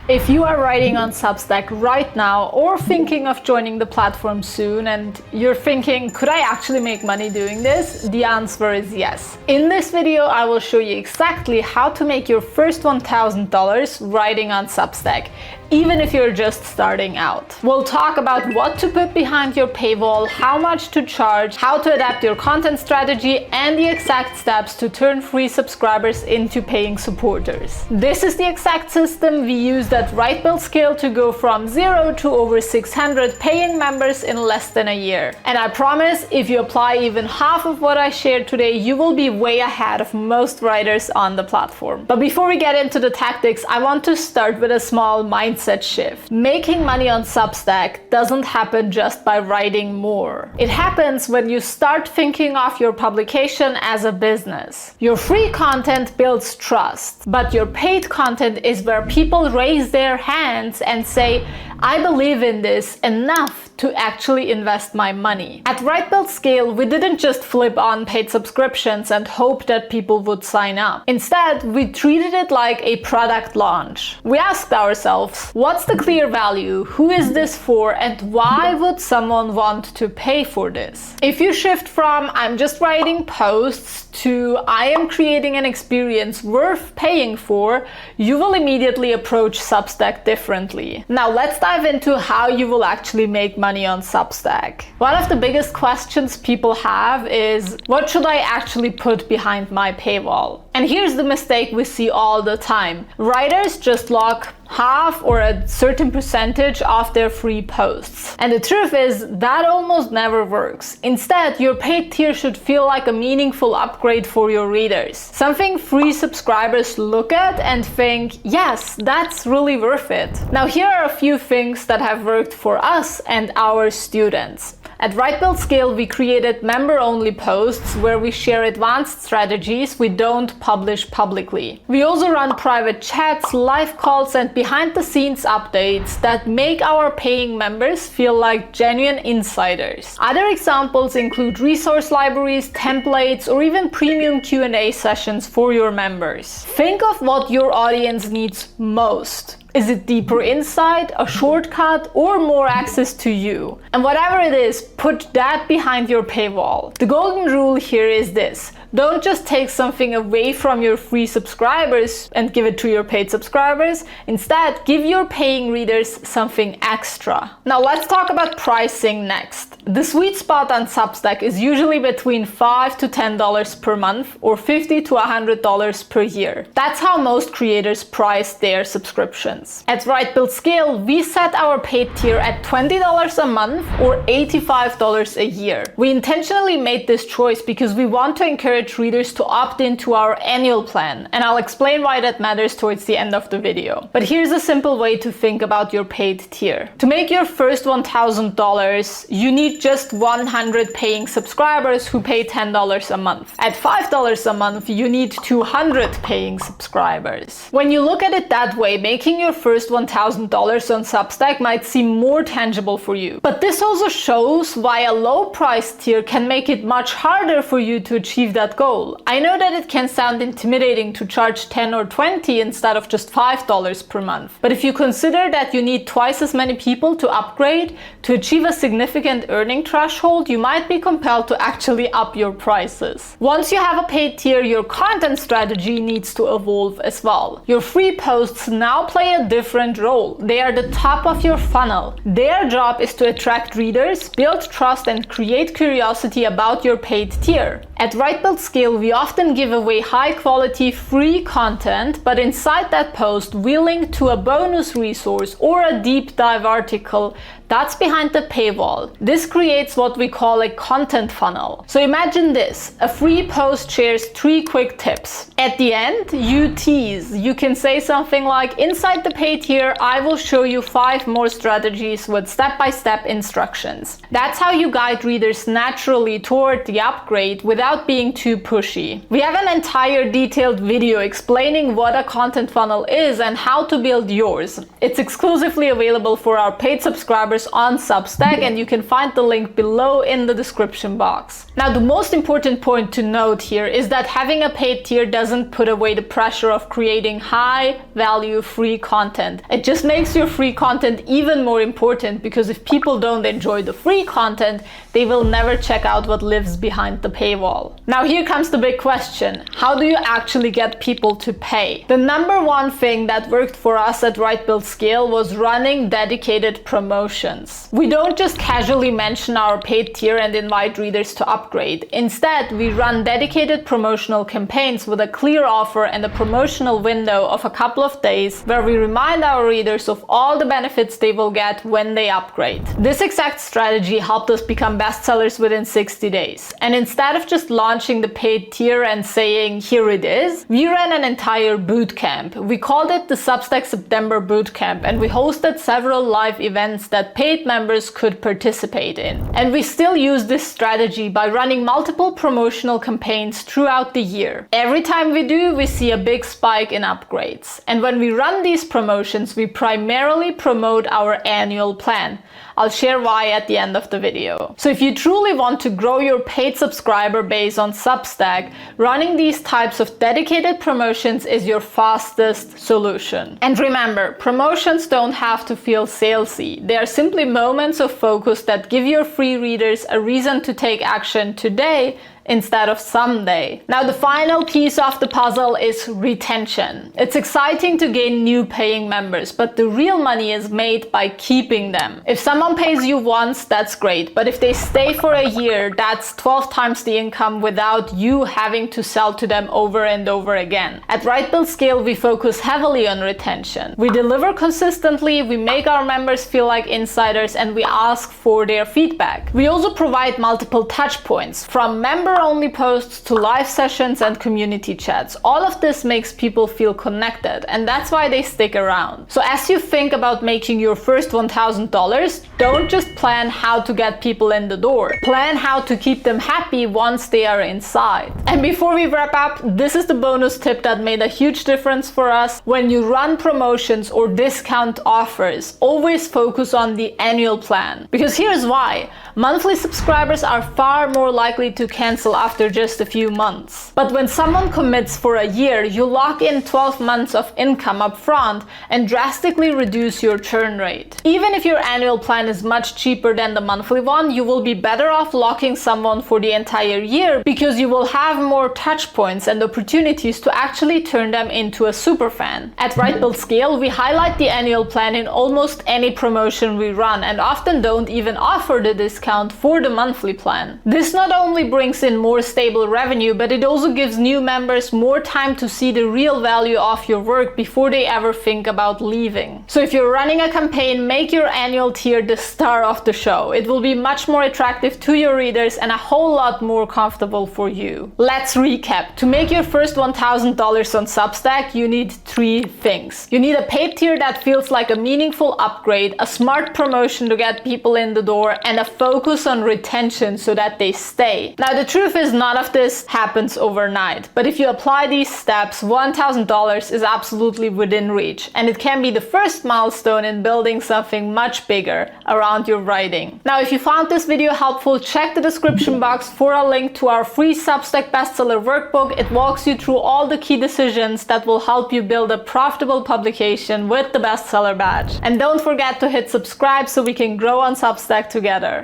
If you are writing on Substack right now or thinking of joining the platform soon and you're thinking, could I actually make money doing this? The answer is yes. In this video, I will show you exactly how to make your first $1,000 writing on Substack, even if you're just starting out. We'll talk about what to put behind your paywall, how much to charge, how to adapt your content strategy, and the exact steps to turn free subscribers into paying supporters. This is the exact system we used at Scale to go from 0 to over 600 paying members in less than a year. And I promise, if you apply even half of what I shared today, you will be way ahead of most writers on the platform. But before we get into the tactics, I want to start with a small mindset shift. Making money on Substack doesn't happen just by writing more. It happens when you start thinking of your publication as a business. Your free content builds trust, but your paid content is where people raise their hands and say, I believe in this enough to actually invest my money. At Scale, we didn't just flip on paid subscriptions and hope that people would sign up. Instead, we treated it like a product launch. We asked ourselves, what's the clear value? Who is this for? And why would someone want to pay for this? If you shift from I'm just writing posts to I am creating an experience worth paying for, you will immediately approach Substack differently. Now let's dive into how you will actually make money on Substack. One of the biggest questions people have is, what should I actually put behind my paywall? And here's the mistake we see all the time. Writers just lock half or a certain percentage of their free posts. And the truth is that almost never works. Instead, your paid tier should feel like a meaningful upgrade for your readers. Something free subscribers look at and think, yes, that's really worth it. Now here are a few things that have worked for us and our students. At Scale, we created member-only posts where we share advanced strategies we don't publish publicly. We also run private chats, live calls, and behind-the-scenes updates that make our paying members feel like genuine insiders. Other examples include resource libraries, templates, or even premium Q&A sessions for your members. Think of what your audience needs most. Is it deeper insight, a shortcut, or more access to you? And whatever it is, put that behind your paywall. The golden rule here is this: don't just take something away from your free subscribers and give it to your paid subscribers. Instead, give your paying readers something extra. Now let's talk about pricing next. The sweet spot on Substack is usually between $5 to $10 per month or $50 to $100 per year. That's how most creators price their subscriptions. At Scale, we set our paid tier at $20 a month or $85 a year. We intentionally made this choice because we want to encourage readers to opt into our annual plan, and I'll explain why that matters towards the end of the video. But here's a simple way to think about your paid tier. To make your first $1,000, you need just 100 paying subscribers who pay $10 a month. At $5 a month, you need 200 paying subscribers. When you look at it that way, making your first $1,000 on Substack might seem more tangible for you. But this also shows why a low price tier can make it much harder for you to achieve that goal. I know that it can sound intimidating to charge 10 or 20 instead of just $5 per month. But if you consider that you need twice as many people to upgrade to achieve a significant earning threshold, you might be compelled to actually up your prices. Once you have a paid tier, your content strategy needs to evolve as well. Your free posts now play a different role. They are the top of your funnel. Their job is to attract readers, build trust, and create curiosity about your paid tier. At Scale, we often give away high-quality free content, but inside that post, we link to a bonus resource or a deep dive article that's behind the paywall. This creates what we call a content funnel. So imagine this: a free post shares 3 quick tips. At the end, you tease. You can say something like, inside the paid tier, I will show you 5 more strategies with step-by-step instructions. That's how you guide readers naturally toward the upgrade without without being too pushy. We have an entire detailed video explaining what a content funnel is and how to build yours. It's exclusively available for our paid subscribers on Substack, and you can find the link below in the description box. Now, the most important point to note here is that having a paid tier doesn't put away the pressure of creating high value free content. It just makes your free content even more important, because if people don't enjoy the free content, they will never check out what lives behind the paywall. Now, here comes the big question. How do you actually get people to pay? The number one thing that worked for us at Right Build Scale was running dedicated promotions. We don't just casually mention our paid tier and invite readers to upgrade. Instead, we run dedicated promotional campaigns with a clear offer and a promotional window of a couple of days where we remind our readers of all the benefits they will get when they upgrade. This exact strategy helped us become bestsellers within 60 days. And instead of just launching the paid tier and saying, here it is, we ran an entire bootcamp. We called it the Substack September Bootcamp, and we hosted several live events that paid members could participate in. And we still use this strategy by running multiple promotional campaigns throughout the year. Every time we do, we see a big spike in upgrades. And when we run these promotions, we primarily promote our annual plan. I'll share why at the end of the video. So if you truly want to grow your paid subscriber base on Substack, running these types of dedicated promotions is your fastest solution. And remember, promotions don't have to feel salesy. They are simply moments of focus that give your free readers a reason to take action today instead of someday. Now, the final piece of the puzzle is retention. It's exciting to gain new paying members, but the real money is made by keeping them. If someone pays you once, that's great, but if they stay for a year, that's 12 times the income without you having to sell to them over and over again. At Right Build Scale, we focus heavily on retention. We deliver consistently, we make our members feel like insiders, and we ask for their feedback. We also provide multiple touch points, from member-only posts to live sessions and community chats. All of this makes people feel connected, and that's why they stick around. So as you think about making your first $1,000, don't just plan how to get people in the door. Plan how to keep them happy once they are inside. And before we wrap up, this is the bonus tip that made a huge difference for us. When you run promotions or discount offers, always focus on the annual plan. Because here's why. Monthly subscribers are far more likely to cancel after just a few months. But when someone commits for a year, you lock in 12 months of income up front and drastically reduce your churn rate. Even if your annual plan is much cheaper than the monthly one, you will be better off locking someone for the entire year, because you will have more touch points and opportunities to actually turn them into a super fan. At Right Build Scale, we highlight the annual plan in almost any promotion we run, and often don't even offer the discount for the monthly plan. This not only brings in more stable revenue, but it also gives new members more time to see the real value of your work before they ever think about leaving. So if you're running a campaign, make your annual tier the star of the show. It will be much more attractive to your readers and a whole lot more comfortable for you. Let's recap. To make your first $1,000 on Substack, you need 3 things. You need a paid tier that feels like a meaningful upgrade, a smart promotion to get people in the door, and a focus on retention so that they stay. Now, the truth is, none of this happens overnight, but if you apply these steps, $1,000 is absolutely within reach, and it can be the first milestone in building something much bigger around your writing. Now, if you found this video helpful, check the description box for a link to our free Substack bestseller workbook. It walks you through all the key decisions that will help you build a profitable publication with the bestseller badge. And don't forget to hit subscribe so we can grow on Substack together.